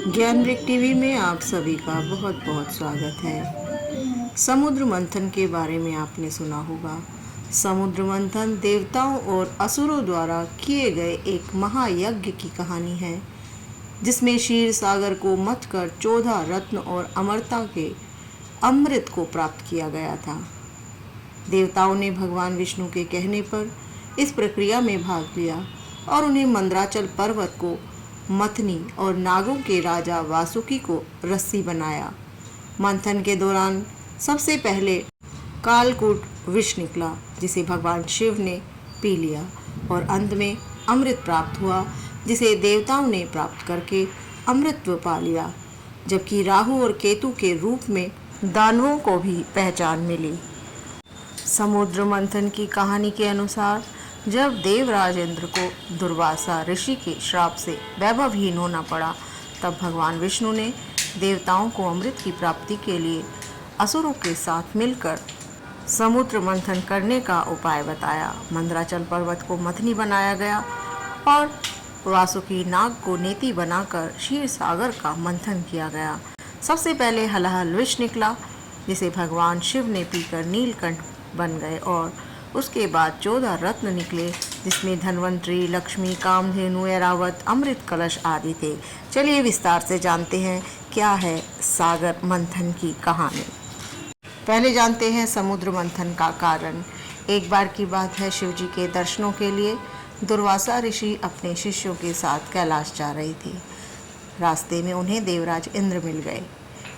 ज्ञानवृक TV में आप सभी का बहुत बहुत स्वागत है। समुद्र मंथन के बारे में आपने सुना होगा। समुद्र मंथन देवताओं और असुरों द्वारा किए गए एक महायज्ञ की कहानी है, जिसमें क्षीर सागर को मथ कर 14 रत्न और अमरता के अमृत को प्राप्त किया गया था। देवताओं ने भगवान विष्णु के कहने पर इस प्रक्रिया में भाग लिया और उन्हें मंदराचल पर्वत को मथनी और नागों के राजा वासुकी को रस्सी बनाया। मंथन के दौरान सबसे पहले कालकूट विष निकला, जिसे भगवान शिव ने पी लिया, और अंत में अमृत प्राप्त हुआ, जिसे देवताओं ने प्राप्त करके अमृतत्व पा लिया, जबकि राहु और केतु के रूप में दानवों को भी पहचान मिली। समुद्र मंथन की कहानी के अनुसार जब देवराज इंद्र को दुर्वासा ऋषि के श्राप से वैभवहीन होना पड़ा, तब भगवान विष्णु ने देवताओं को अमृत की प्राप्ति के लिए असुरों के साथ मिलकर समुद्र मंथन करने का उपाय बताया। मंदराचल पर्वत को मथनी बनाया गया और वासुकी नाग को नेति बनाकर क्षीर सागर का मंथन किया गया। सबसे पहले हलाहल विष निकला, जिसे भगवान शिव ने पीकर नीलकंठ बन गए, और उसके बाद 14 रत्न निकले, जिसमें धन्वंतरी, लक्ष्मी, कामधेनु, ऐरावत, अमृत कलश आदि थे। चलिए विस्तार से जानते हैं क्या है सागर मंथन की कहानी। पहले जानते हैं समुद्र मंथन का कारण। एक बार की बात है, शिव जी के दर्शनों के लिए दुर्वासा ऋषि अपने शिष्यों के साथ कैलाश जा रही थी। रास्ते में उन्हें देवराज इंद्र मिल गए।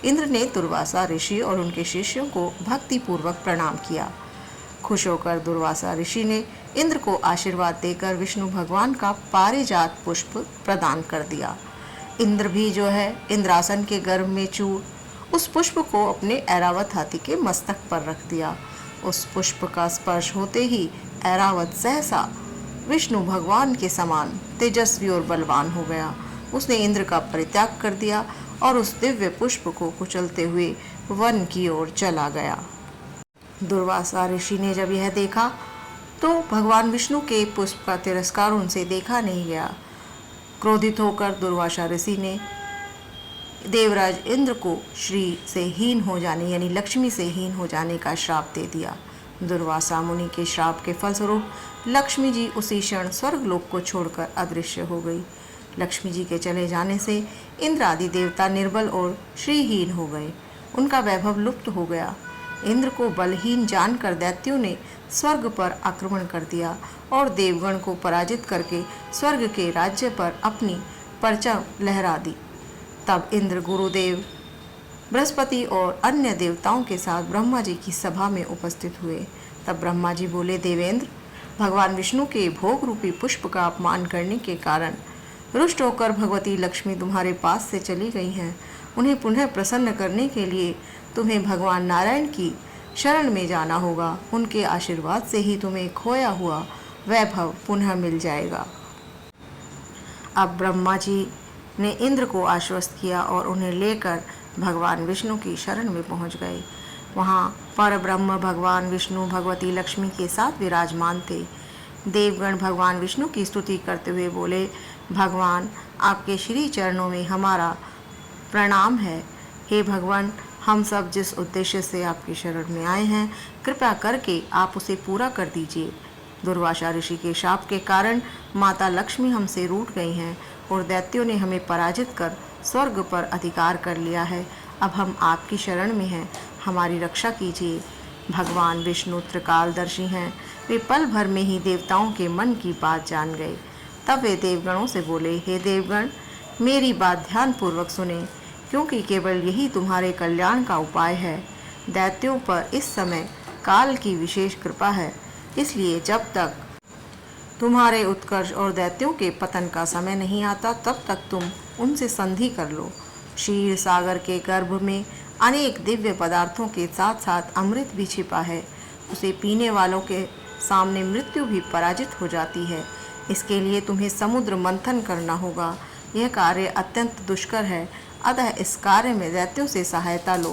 इंद्र ने दुर्वासा ऋषि और उनके शिष्यों को भक्तिपूर्वक प्रणाम किया। खुश होकर दुर्वासा ऋषि ने इंद्र को आशीर्वाद देकर विष्णु भगवान का पारिजात पुष्प प्रदान कर दिया। इंद्र भी जो है इंद्रासन के गर्भ में चूर उस पुष्प को अपने ऐरावत हाथी के मस्तक पर रख दिया। उस पुष्प का स्पर्श होते ही ऐरावत सहसा विष्णु भगवान के समान तेजस्वी और बलवान हो गया। उसने इंद्र का परित्याग कर दिया और उस दिव्य पुष्प को कुचलते हुए वन की ओर चला गया। दुर्वासा ऋषि ने जब यह देखा तो भगवान विष्णु के पुष्प का तिरस्कार उनसे देखा नहीं गया। क्रोधित होकर दुर्वासा ऋषि ने देवराज इंद्र को श्री से हीन हो जाने यानी लक्ष्मी से हीन हो जाने का श्राप दे दिया। दुर्वासा मुनि के श्राप के फलस्वरूप लक्ष्मी जी उसी क्षण स्वर्गलोक को छोड़कर अदृश्य हो गई। लक्ष्मी जी के चले जाने से इंद्र आदि देवता निर्बल और श्रीहीन हो गए। उनका वैभव लुप्त हो गया। इंद्र को बलहीन जानकर दैत्यों ने स्वर्ग पर आक्रमण कर दिया और देवगण को पराजित करके स्वर्ग के राज्य पर अपनी परचम लहरा दी। तब इंद्र गुरुदेव बृहस्पति और अन्य देवताओं के साथ ब्रह्मा जी की सभा में उपस्थित हुए। तब ब्रह्मा जी बोले, देवेंद्र, भगवान विष्णु के भोग रूपी पुष्प का अपमान करने के कारण रुष्ट होकर भगवती लक्ष्मी तुम्हारे पास से चली गई हैं। उन्हें पुनः प्रसन्न करने के लिए तुम्हें भगवान नारायण की शरण में जाना होगा। उनके आशीर्वाद से ही तुम्हें खोया हुआ वैभव पुनः मिल जाएगा। अब ब्रह्मा जी ने इंद्र को आश्वस्त किया और उन्हें लेकर भगवान विष्णु की शरण में पहुंच गए। वहां पर ब्रह्म भगवान विष्णु भगवती लक्ष्मी के साथ विराजमान थे। देवगण भगवान विष्णु की स्तुति करते हुए बोले, भगवान, आपके श्री चरणों में हमारा प्रणाम है। हे भगवान, हम सब जिस उद्देश्य से आपकी शरण में आए हैं, कृपया करके आप उसे पूरा कर दीजिए। दुर्वासा ऋषि के शाप के कारण माता लक्ष्मी हमसे रूठ गई हैं और दैत्यों ने हमें पराजित कर स्वर्ग पर अधिकार कर लिया है। अब हम आपकी शरण में हैं, हमारी रक्षा कीजिए। भगवान विष्णु त्रिकालदर्शी हैं। वे पल भर में ही देवताओं के मन की बात जान गए। तब वे देवगणों से बोले, हे देवगण, मेरी बात ध्यानपूर्वक सुने, क्योंकि केवल यही तुम्हारे कल्याण का उपाय है। दैत्यों पर इस समय काल की विशेष कृपा है, इसलिए जब तक तुम्हारे उत्कर्ष और दैत्यों के पतन का समय नहीं आता, तब तक तुम उनसे संधि कर लो। क्षीर सागर के गर्भ में अनेक दिव्य पदार्थों के साथ साथ अमृत भी छिपा है। उसे पीने वालों के सामने मृत्यु भी पराजित हो जाती है। इसके लिए तुम्हें समुद्र मंथन करना होगा। यह कार्य अत्यंत दुष्कर है, अतः इस कार्य में दैत्यों से सहायता लो।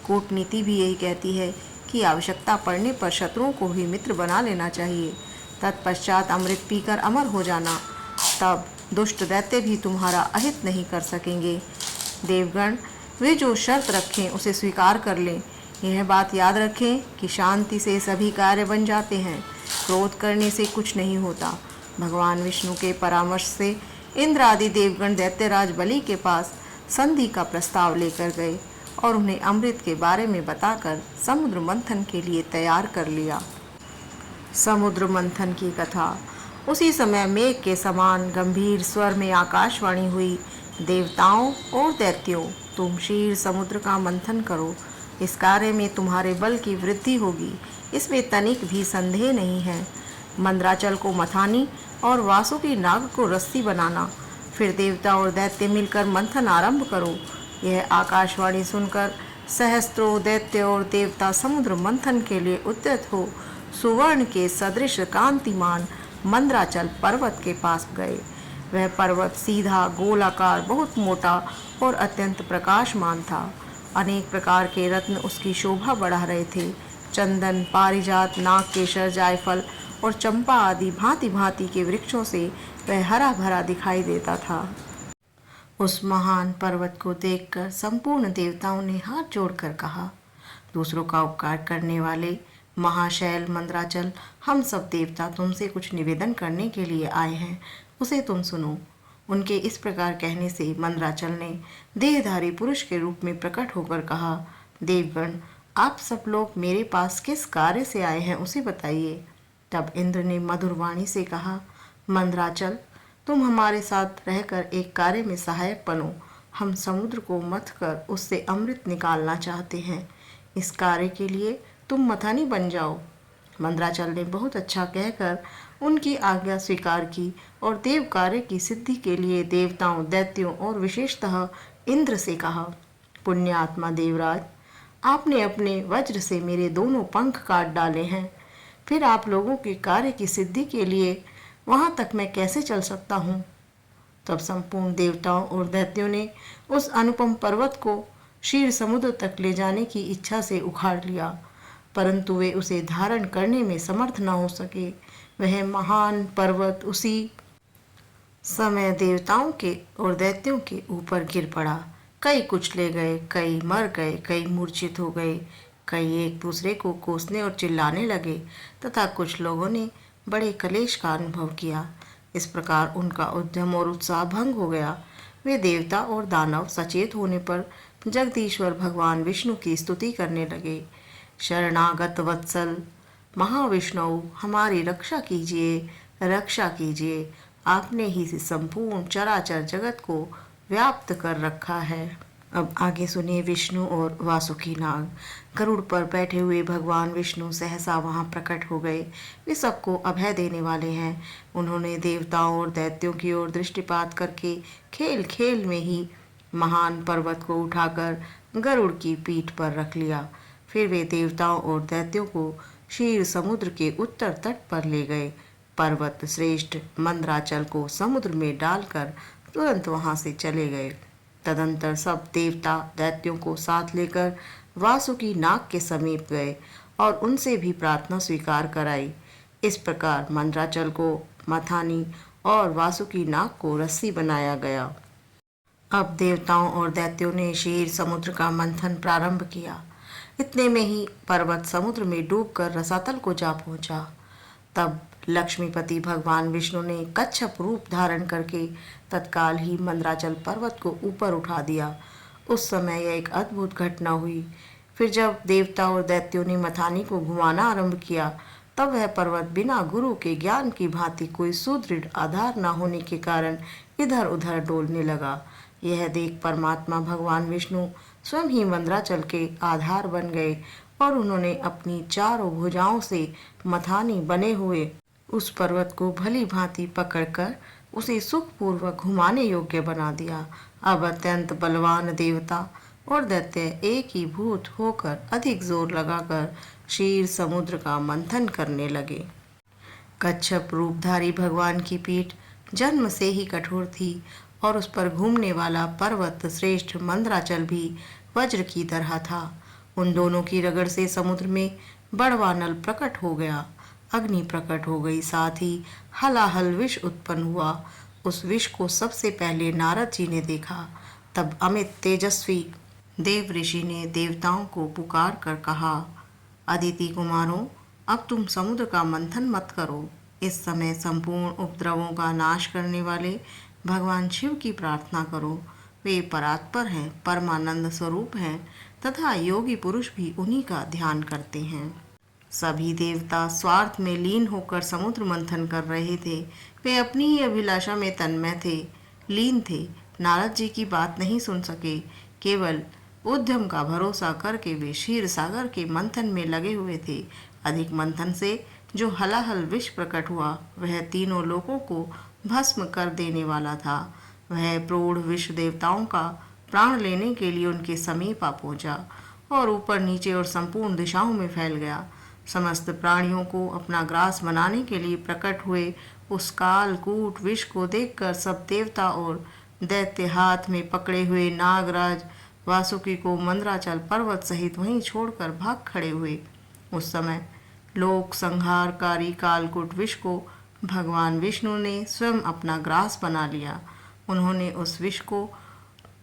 कूटनीति भी यही कहती है कि आवश्यकता पड़ने पर शत्रुओं को भी मित्र बना लेना चाहिए। तत्पश्चात अमृत पीकर अमर हो जाना, तब दुष्ट दैत्य भी तुम्हारा अहित नहीं कर सकेंगे। देवगण वे जो शर्त रखें उसे स्वीकार कर लें। यह बात याद रखें कि शांति से सभी कार्य बन जाते हैं, क्रोध करने से कुछ नहीं होता। भगवान विष्णु के परामर्श से इंद्र आदि देवगण दैत्यराज बलि के पास संधि का प्रस्ताव लेकर गए और उन्हें अमृत के बारे में बताकर समुद्र मंथन के लिए तैयार कर लिया। समुद्र मंथन की कथा। उसी समय मेघ के समान गंभीर स्वर में आकाशवाणी हुई, देवताओं और दैत्यों, तुम क्षीर समुद्र का मंथन करो। इस कार्य में तुम्हारे बल की वृद्धि होगी, इसमें तनिक भी संदेह नहीं है। मंदराचल को मथानी और वासुकी नाग को रस्सी बनाना। फिर देवता और दैत्य मिलकर मंथन आरंभ करो। यह आकाशवाणी सुनकर सहस्त्रों दैत्य और देवता समुद्र मंथन के लिए उद्यत हो सुवर्ण के सदृश कांतिमान मंदराचल पर्वत के पास गए। वह पर्वत सीधा, गोलाकार, बहुत मोटा और अत्यंत प्रकाशमान था। अनेक प्रकार के रत्न उसकी शोभा बढ़ा रहे थे। चंदन, पारिजात, नागकेशर, जायफल और चंपा आदि भांति भांति के वृक्षों से वह हरा भरा दिखाई देता था। उस महान पर्वत को देखकर संपूर्ण देवताओं ने हाथ जोड़कर कहा, दूसरों का उपकार करने वाले महाशैल मंदराचल, हम सब देवता तुमसे कुछ निवेदन करने के लिए आए हैं, उसे तुम सुनो। उनके इस प्रकार कहने से मंदराचल ने देहधारी पुरुष के रूप में प्रकट होकर कहा, देवगण, आप सब लोग मेरे पास किस कार्य से आए हैं उसे बताइए। तब इंद्र ने मधुर वाणी से कहा, मंदराचल, तुम हमारे साथ रहकर एक कार्य में सहायक बनो। हम समुद्र को मथ कर उससे अमृत निकालना चाहते हैं। इस कार्य के लिए तुम मथानी बन जाओ। मंदराचल ने बहुत अच्छा कहकर उनकी आज्ञा स्वीकार की और देव कार्य की सिद्धि के लिए देवताओं, दैत्यों और विशेषतः इंद्र से कहा, पुण्यात्मा देवराज, आपने अपने वज्र से मेरे दोनों पंख काट डाले हैं, फिर आप लोगों के कार्य की सिद्धि के लिए वहां तक मैं कैसे चल सकता हूँ। तब संपूर्ण देवताओं और दैत्यों ने उस अनुपम पर्वत को क्षीर समुद्र तक ले जाने की इच्छा से उखाड़ लिया, परंतु वे उसे धारण करने में समर्थ न हो सके। वह महान पर्वत उसी समय देवताओं के और दैत्यों के ऊपर गिर पड़ा। कई कुचले गए, कई मर गए, कई मूर्छित हो गए, कई एक दूसरे को कोसने और चिल्लाने लगे तथा कुछ लोगों ने बड़े क्लेश का अनुभव किया। इस प्रकार उनका उद्यम और उत्साह भंग हो गया। वे देवता और दानव सचेत होने पर जगदीश्वर भगवान विष्णु की स्तुति करने लगे। शरणागत वत्सल महाविष्णु, हमारी रक्षा कीजिए, रक्षा कीजिए। आपने ही संपूर्ण चराचर जगत को व्याप्त कर रखा है। अब आगे सुनिए विष्णु और वासुकी नाग। गरुड़ पर बैठे हुए भगवान विष्णु सहसा वहां प्रकट हो गए। वे सबको अभय देने वाले हैं। उन्होंने देवताओं और दैत्यों की ओर दृष्टिपात करके खेल खेल में ही महान पर्वत को उठाकर गरुड़ की पीठ पर रख लिया। फिर वे देवताओं और दैत्यों को क्षीर समुद्र के उत्तर तट पर ले गए। पर्वत श्रेष्ठ मंदराचल को समुद्र में डालकर तुरंत वहां से चले गए। तदंतर सब देवता दैत्यों को साथ लेकर वासुकी नाग के समीप गए और उनसे भी प्रार्थना स्वीकार कराई। इस प्रकार मंदराचल को मथानी और वासुकी नाग को रस्सी बनाया गया। अब देवताओं और दैत्यों ने क्षीर समुद्र का मंथन प्रारंभ किया। इतने में ही पर्वत समुद्र में डूबकर रसातल को जा पहुंचा। तब लक्ष्मीपति भगवान विष्णु ने कच्छप रूप धारण करके तत्काल ही मंदराचल पर्वत को ऊपर उठा दिया। उस समय यह एक अद्भुत घटना हुई। फिर जब देवता और दैत्यों ने मथानी को घुमाना आरंभ किया, तब वह पर्वत बिना गुरु के ज्ञान की भांति कोई सुदृढ़ आधार न होने के कारण इधर उधर डोलने लगा। यह देख परमात्मा भगवान विष्णु स्वयं ही मंदराचल के आधार बन गए और उन्होंने अपनी चारों भुजाओं से मथानी बने हुए उस पर्वत को भली भांति पकड़कर उसे सुखपूर्वक घुमाने योग्य बना दिया। अब अत्यंत बलवान देवता और दैत्य एक ही भूत होकर अधिक जोर लगाकर क्षीर समुद्र का मंथन करने लगे। कच्छप रूपधारी भगवान की पीठ जन्म से ही कठोर थी और उस पर घूमने वाला पर्वत श्रेष्ठ मंदराचल भी वज्र की तरह था। उन दोनों की रगड़ से समुद्र में बड़वा नल प्रकट हो गया, अग्नि प्रकट हो गई, साथ ही हलाहल विष उत्पन्न हुआ। उस विष को सबसे पहले नारद जी ने देखा। तब अमित तेजस्वी देव ऋषि ने देवताओं को पुकार कर कहा, अदिति कुमारों, अब तुम समुद्र का मंथन मत करो। इस समय संपूर्ण उपद्रवों का नाश करने वाले भगवान शिव की प्रार्थना करो। वे परात्पर हैं, परमानंद स्वरूप हैं तथा योगी पुरुष भी उन्हीं का ध्यान करते हैं। सभी देवता स्वार्थ में लीन होकर समुद्र मंथन कर रहे थे। वे अपनी ही अभिलाषा में तन्मय थे, लीन थे। नारद जी की बात नहीं सुन सके। केवल उद्यम का भरोसा करके वे क्षीर सागर के मंथन में लगे हुए थे। अधिक मंथन से जो हलाहल विष प्रकट हुआ वह तीनों लोकों को भस्म कर देने वाला था। वह प्रौढ़ विष देवताओं का प्राण लेने के लिए उनके समीप आ पहुंचा और ऊपर नीचे और संपूर्ण दिशाओं में फैल गया। समस्त प्राणियों को अपना ग्रास बनाने के लिए प्रकट हुए उस कालकूट विष को देखकर सब देवता और दैत्य हाथ में पकड़े हुए नागराज वासुकी को मंदराचल पर्वत सहित वहीं छोड़कर भाग खड़े हुए। उस समय लोक संहारकारी कालकूट विष को भगवान विष्णु ने स्वयं अपना ग्रास बना लिया। उन्होंने उस विष को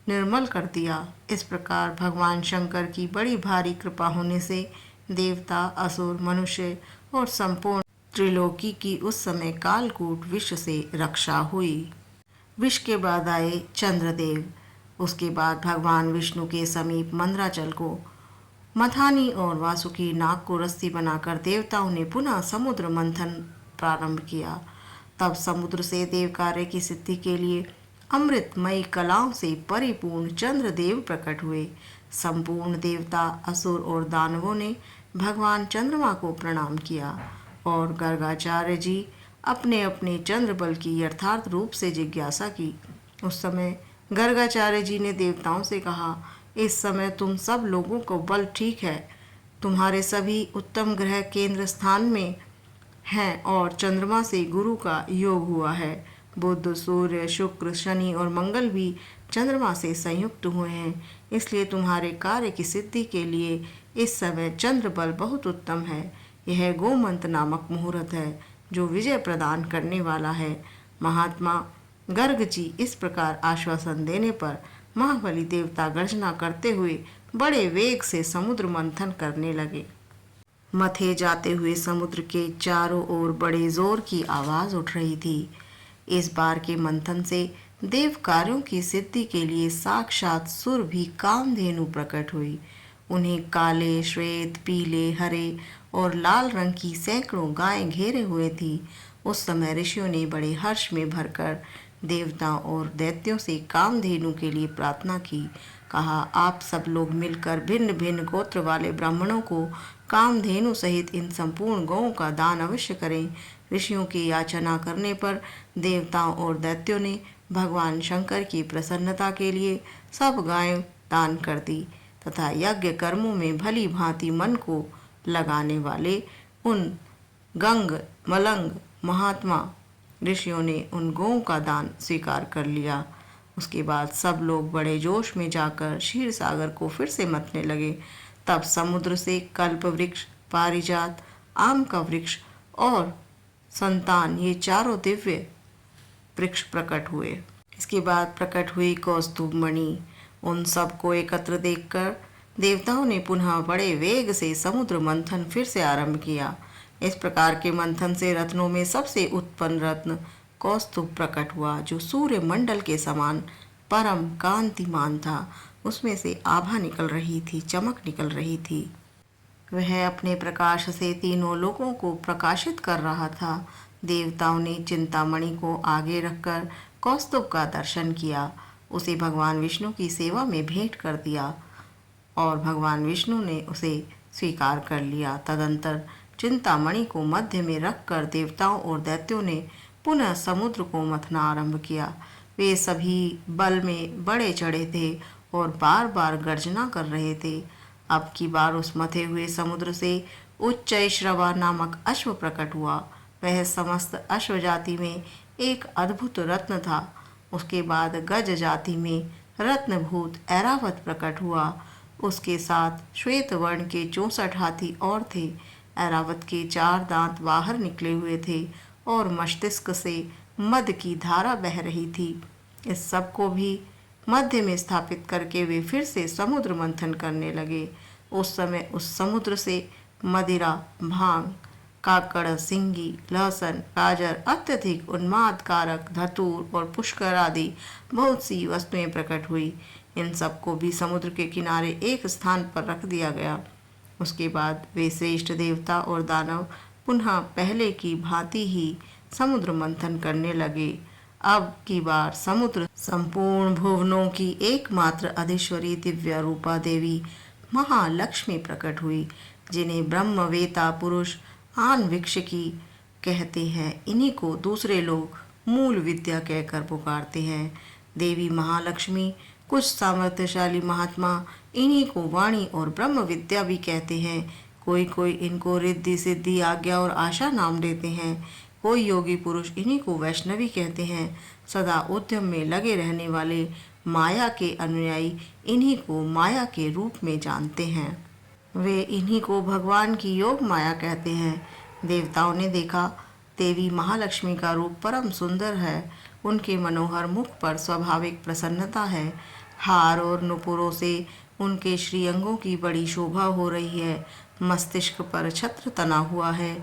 निर्मल कर दिया। इस प्रकार भगवान शंकर की बड़ी भारी कृपा होने से देवता, असुर, मनुष्य और संपूर्ण त्रिलोकी की उस समय कालकूट विष से रक्षा हुई। विष के बाद आए चंद्रदेव। उसके बाद भगवान विष्णु के समीप मंदराचल को मथानी और वासुकी नाग को रस्सी बनाकर देवताओं ने पुनः समुद्र मंथन प्रारंभ किया। तब समुद्र से देव कार्य की सिद्धि के लिए अमृतमयी कलाओं से परिपूर्ण चंद्रदेव प्रकट हुए। संपूर्ण देवता, असुर और दानवों ने भगवान चंद्रमा को प्रणाम किया और गर्गाचार्य जी अपने अपने चंद्र बल की यथार्थ रूप से जिज्ञासा की। उस समय गर्गाचार्य जी ने देवताओं से कहा, इस समय तुम सब लोगों को बल ठीक है। तुम्हारे सभी उत्तम ग्रह केंद्र स्थान में हैं और चंद्रमा से गुरु का योग हुआ है। बुध, सूर्य, शुक्र, शनि और मंगल भी चंद्रमा से संयुक्त हुए हैं। इसलिए तुम्हारे कार्य की सिद्धि के लिए इस समय चंद्र बल बहुत उत्तम है। यह गोमंत नामक मुहूर्त है जो विजय प्रदान करने वाला है। महात्मा गर्ग जी इस प्रकार आश्वासन देने पर महाबली देवता गर्जना करते हुए बड़े वेग से समुद्र मंथन करने लगे। मथे जाते हुए समुद्र के चारों ओर बड़े जोर की आवाज उठ रही थी। इस बार के मंथन से देव कार्यों की सिद्धि के लिए साक्षात सुर भी कामधेनु प्रकट हुई। उन्हें काले, श्वेत, पीले, हरे और लाल रंग की सैकड़ों गायें घेरे हुए थी। उस समय ऋषियों ने बड़े हर्ष में भरकर देवताओं और दैत्यों से कामधेनु के लिए प्रार्थना की। कहा, आप सब लोग मिलकर भिन्न भिन्न गोत्र वाले ब्राह्मणों को कामधेनु सहित इन संपूर्ण गौओं का दान अवश्य करें। ऋषियों की याचना करने पर देवताओं और दैत्यों ने भगवान शंकर की प्रसन्नता के लिए सब गायें दान कर दी तथा यज्ञ कर्मों में भली भांति मन को लगाने वाले उन गंग मलंग महात्मा ऋषियों ने उन गौओं का दान स्वीकार कर लिया। उसके बाद सब लोग बड़े जोश में जाकर क्षीर सागर को फिर से मथने लगे। तब समुद्र से कल्प वृक्ष, पारिजात, आम का वृक्ष और संतान, ये चारों दिव्य वृक्ष प्रकट हुए। इसके बाद प्रकट हुई कौस्तुभ मणि। उन सब को एकत्र देखकर देवताओं ने पुनः बड़े वेग से समुद्र मंथन फिर से आरंभ किया। इस प्रकार के मंथन से रत्नों में सबसे उत्पन्न रत्न कौस्तुभ प्रकट हुआ, जो सूर्य मंडल के समान परम कांतिमान था। उसमें से आभा निकल रही थी, चमक निकल रही थी। वह अपने प्रकाश से तीनों लोगों को प्रकाशित कर रहा था। देवताओं ने चिंतामणि को आगे रखकर कौस्तुभ का दर्शन किया, उसे भगवान विष्णु की सेवा में भेंट कर दिया और भगवान विष्णु ने उसे स्वीकार कर लिया। तदंतर चिंतामणि को मध्य में रखकर देवताओं और दैत्यों ने पुनः समुद्र को मथना आरंभ किया। वे सभी बल में बड़े चढ़े थे और बार बार गर्जना कर रहे थे। अब की बार उस मथे हुए समुद्र से उच्चैश्रवा नामक अश्व प्रकट हुआ। वह समस्त अश्व जाति में एक अद्भुत रत्न था। उसके बाद गज जाति में रत्नभूत ऐरावत प्रकट हुआ। उसके साथ श्वेत वर्ण के 64 हाथी और थे। ऐरावत के 4 दांत बाहर निकले हुए थे और मस्तिष्क से मद की धारा बह रही थी। इस सब को भी मध्य में स्थापित करके वे फिर से समुद्र मंथन करने लगे। उस समय उस समुद्र से मदिरा, भांग, काकड़, सिंगी, लहसुन, गाजर, अत्यधिक उन्माद कारक धतूर और पुष्कर आदि बहुत सी वस्तुएं प्रकट हुई। इन सबको भी समुद्र के किनारे एक स्थान पर रख दिया गया। उसके बाद वे श्रेष्ठ देवता और दानव पुनः पहले की भांति ही समुद्र मंथन करने लगे। अब की बार समुद्र संपूर्ण भुवनों की एकमात्र अधीश्वरी दिव्य रूपा देवी महालक्ष्मी प्रकट हुई, जिन्हें ब्रह्मवेता पुरुष आन्वीक्षिकी कहते हैं। इन्हीं को दूसरे लोग मूल विद्या कहकर पुकारते हैं। देवी महालक्ष्मी कुछ सामर्थ्यशाली महात्मा इन्हीं को वाणी और ब्रह्म विद्या भी कहते हैं। कोई कोई इनको रिद्धि सिद्धि आज्ञा और आशा नाम देते हैं। कोई योगी पुरुष इन्हीं को वैष्णवी कहते हैं। सदा उद्यम में लगे रहने वाले माया के अनुयायी इन्हीं को माया के रूप में जानते हैं। वे इन्हीं को भगवान की योग माया कहते हैं। देवताओं ने देखा देवी महालक्ष्मी का रूप परम सुंदर है। उनके मनोहर मुख पर स्वाभाविक प्रसन्नता है। हार और नुपुरों से उनके श्रीअंगों की बड़ी शोभा हो रही है। मस्तिष्क पर छत्र तना हुआ है।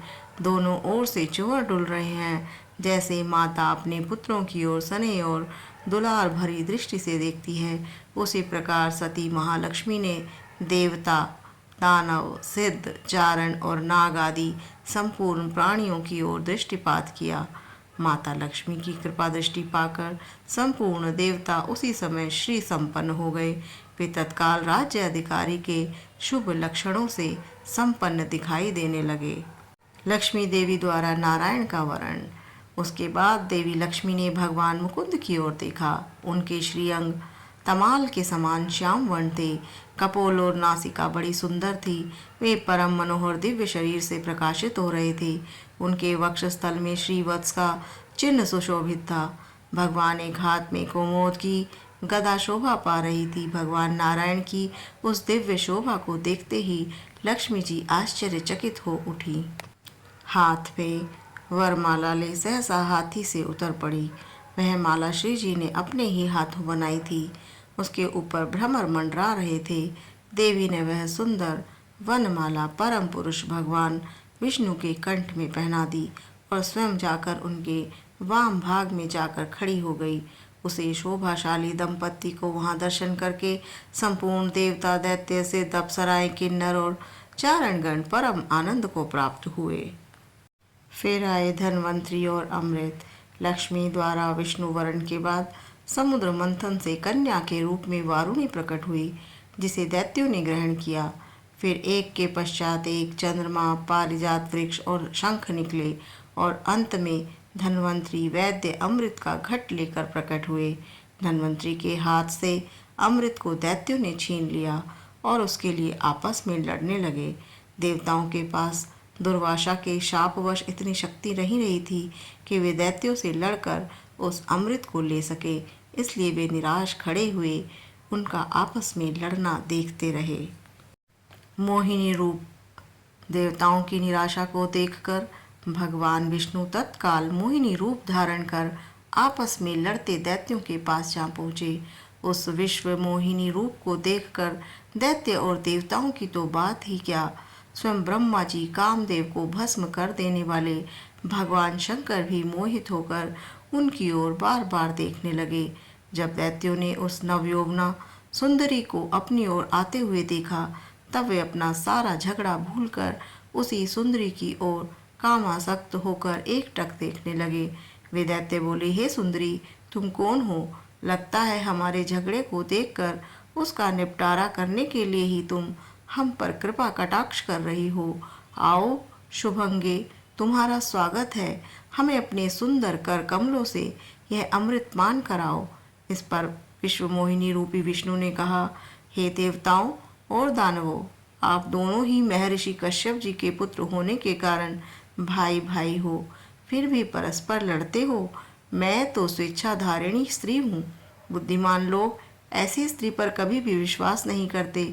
दोनों ओर से चुवर डुल रहे हैं। जैसे माता अपने पुत्रों की ओर स्नेह और दुलार भरी दृष्टि से देखती है, उसी प्रकार सती महालक्ष्मी ने देवता, दानव, सिद्ध, चारण और नाग आदि संपूर्ण प्राणियों की ओर दृष्टिपात किया। माता लक्ष्मी की कृपा दृष्टि पाकर संपूर्ण देवता उसी समय श्री संपन्न हो गए। वे तत्काल राज्य अधिकारी के शुभ लक्षणों से संपन्न दिखाई देने लगे। लक्ष्मी देवी द्वारा नारायण का वर्ण। उसके बाद देवी लक्ष्मी ने भगवान मुकुंद की ओर देखा। उनके श्रीअंग तमाल के समान श्याम वर्ण थे। कपोल और नासिका बड़ी सुंदर थी। वे परम मनोहर दिव्य शरीर से प्रकाशित हो रहे थे। उनके वक्षस्थल में श्रीवत्स का चिन्ह सुशोभित था। भगवान एक हाथ में कोमोद की गदा शोभा पा रही थी। भगवान नारायण की उस दिव्य शोभा को देखते ही लक्ष्मी जी आश्चर्यचकित हो उठी। हाथ में वरमाला ले सहसा हाथी से उतर पड़ी। वह माला श्री जी ने अपने ही हाथों बनाई थी। उसके ऊपर भ्रमर मंडरा रहे थे। देवी ने वह सुंदर वनमाला परम पुरुष भगवान विष्णु के कंठ में पहना दी और स्वयं जाकर उनके वाम भाग में जाकर खड़ी हो गई। उसे शोभाशाली दंपति को वहां दर्शन करके संपूर्ण देवता, दैत्य, सिद्ध, अप्सराएं, किन्नर और चारणगण परम आनंद को प्राप्त हुए। फिर आए धन्वंतरी और अमृत। लक्ष्मी द्वारा विष्णु वरण के बाद समुद्र मंथन से कन्या के रूप में वारुणी प्रकट हुई, जिसे दैत्यों ने ग्रहण किया। फिर एक के पश्चात एक चंद्रमा, पारिजात वृक्ष और शंख निकले और अंत में धन्वंतरी वैद्य अमृत का घट लेकर प्रकट हुए। धन्वंतरी के हाथ से अमृत को दैत्यों ने छीन लिया और उसके लिए आपस में लड़ने लगे। देवताओं के पास दुर्वासा के शापवश इतनी शक्ति नहीं रही थी कि वे दैत्यों से लड़कर उस अमृत को ले सके, इसलिए वे निराश खड़े हुए उनका आपस में लड़ना देखते रहे। मोहिनी रूप। देवताओं की निराशा को देखकर भगवान विष्णु तत्काल मोहिनी रूप धारण कर आपस में लड़ते दैत्यों के पास जा पहुँचे। उस विश्व मोहिनी रूप को देखकर दैत्य और देवताओं की तो बात ही क्या, स्वयं ब्रह्मा जी कामदेव को भस्म कर देने वाले भगवान शंकर भी मोहित होकर उनकी ओर बार बार देखने लगे। जब दैत्यों ने उस नवयौवना सुंदरी को अपनी ओर आते हुए देखा, तब वे अपना सारा झगड़ा भूलकर उसी सुंदरी की ओर कामासक्त होकर एकटक देखने लगे। वे दैत्य बोले, हे सुंदरी, तुम कौन हो? लगता है हमारे झगड़े को देखकर उसका निपटारा करने के लिए ही तुम हम पर कृपा कटाक्ष कर रही हो। आओ शुभंगे, तुम्हारा स्वागत है। हमें अपने सुंदर कर कमलों से यह अमृत पान कराओ। इस पर विश्व मोहिनी रूपी विष्णु ने कहा, हे देवताओं और दानवों, आप दोनों ही महर्षि कश्यप जी के पुत्र होने के कारण भाई भाई हो, फिर भी परस्पर लड़ते हो। मैं तो स्वेच्छाधारिणी स्त्री हूँ। बुद्धिमान लोग ऐसी स्त्री पर कभी भी विश्वास नहीं करते,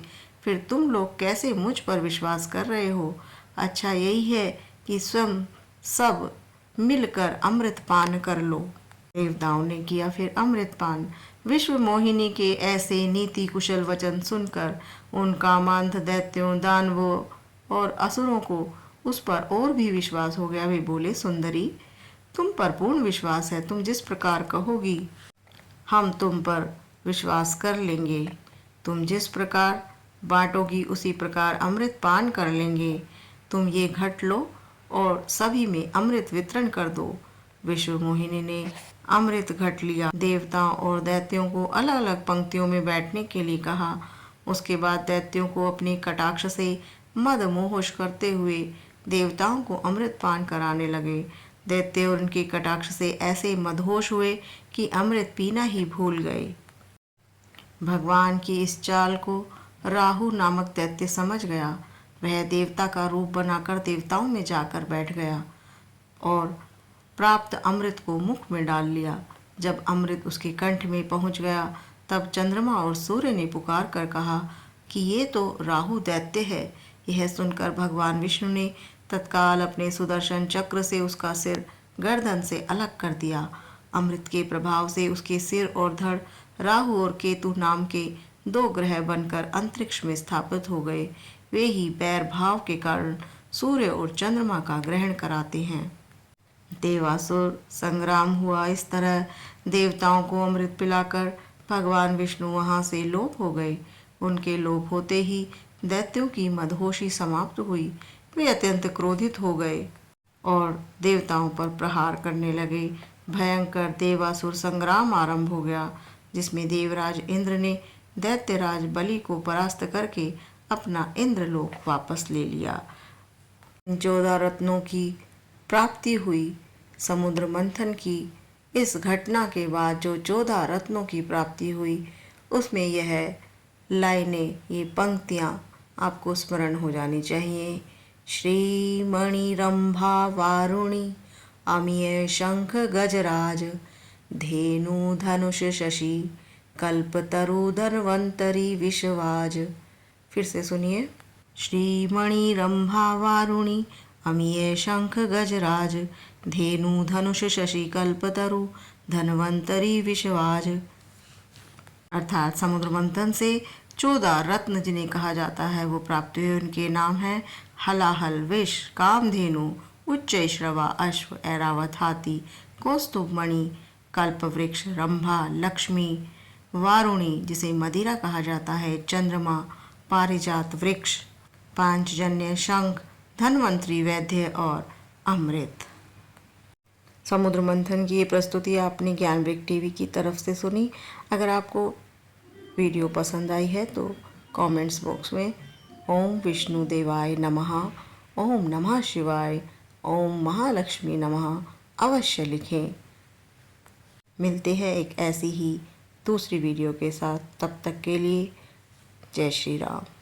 फिर तुम लोग कैसे मुझ पर विश्वास कर रहे हो? अच्छा यही है कि स्वयं सब मिलकर अमृत पान कर लो। देवताओं ने किया फिर अमृत पान। विश्व मोहिनी के ऐसे नीति कुशल वचन सुनकर उन कामांध दैत्यों, दानवों और असुरों को उस पर और भी विश्वास हो गया। वे बोले, सुंदरी, तुम पर पूर्ण विश्वास है। तुम जिस प्रकार कहोगी हम तुम पर विश्वास कर लेंगे। तुम जिस प्रकार बांटोगी उसी प्रकार अमृत पान कर लेंगे। तुम ये घट लो और सभी में अमृत वितरण कर दो। विश्व मोहिनी ने अमृत घट लिया। देवताओं और दैत्यों को अलग अलग पंक्तियों में बैठने के लिए कहा। उसके बाद दैत्यों को अपने कटाक्ष से मदमोहश करते हुए देवताओं को अमृत पान कराने लगे। दैत्य और उनके कटाक्ष से ऐसे मदहोश हुए कि अमृत पीना ही भूल गए। भगवान की इस चाल को राहु नामक दैत्य समझ गया। वह देवता का रूप बनाकर देवताओं में जाकर बैठ गया और प्राप्त अमृत को मुख में डाल लिया। जब अमृत उसके कंठ में पहुंच गया तब चंद्रमा और सूर्य ने पुकार कर कहा कि ये तो राहु दैत्य है। यह सुनकर भगवान विष्णु ने तत्काल अपने सुदर्शन चक्र से उसका सिर गर्दन से अलग कर दिया। अमृत के प्रभाव से उसके सिर और धड़ राहु और केतु नाम के 2 ग्रह बनकर अंतरिक्ष में स्थापित हो गए। वे ही बैर भाव के कारण सूर्य और चंद्रमा का ग्रहण कराते हैं। देवासुर संग्राम हुआ। इस तरह देवताओं को अमृत पिलाकर भगवान विष्णु वहां से लोप हो गए। उनके लोप होते ही दैत्यों की मदहोशी समाप्त हुई। वे अत्यंत क्रोधित हो गए और देवताओं पर प्रहार करने लगे। भयंकर देवासुर संग्राम आरंभ हो गया, जिसमें देवराज इंद्र ने दैत्यराज बलि को परास्त करके अपना इंद्रलोक वापस ले लिया। 14 रत्नों की प्राप्ति हुई। समुद्र मंथन की इस घटना के बाद जो 14 रत्नों की प्राप्ति हुई, उसमें यह लाइनें, ये पंक्तियाँ आपको स्मरण हो जानी चाहिए। श्रीमणि रंभा वारुणी अमीय शंख गजराज धेनु धनुष शशि कल्पतरु धन्वंतरी विषवाज। फिर से सुनिए। श्रीमणि रंभा वारुणी अमीय शंख गजराज धेनु धनुष शशि कल्पतरु धन्वंतरी विषवाज। अर्थात समुद्र मंथन से 14 रत्न जिन्हें कहा जाता है वो प्राप्त हुए। उनके नाम हैं हलाहल, विष, कामधेनु, उच्च श्रवा, अश्व, ऐरावत, हाथी, कौस्तुभ मणि, कल्प वृक्ष, रंभा, लक्ष्मी, वारुणी जिसे मदिरा कहा जाता है, चंद्रमा, पारिजात वृक्ष, पांचजन्य, शंख, धन्वंतरी, वैद्य और अमृत। समुद्र मंथन की ये प्रस्तुति आपने ज्ञानवृक्ष टीवी की तरफ से सुनी। अगर आपको वीडियो पसंद आई है तो कमेंट्स बॉक्स में ओम विष्णु देवाय नमः, ओम नमः शिवाय, ओम महालक्ष्मी नमः अवश्य लिखें। मिलते हैं एक ऐसी ही दूसरी वीडियो के साथ। तब तक के लिए जय श्री राम।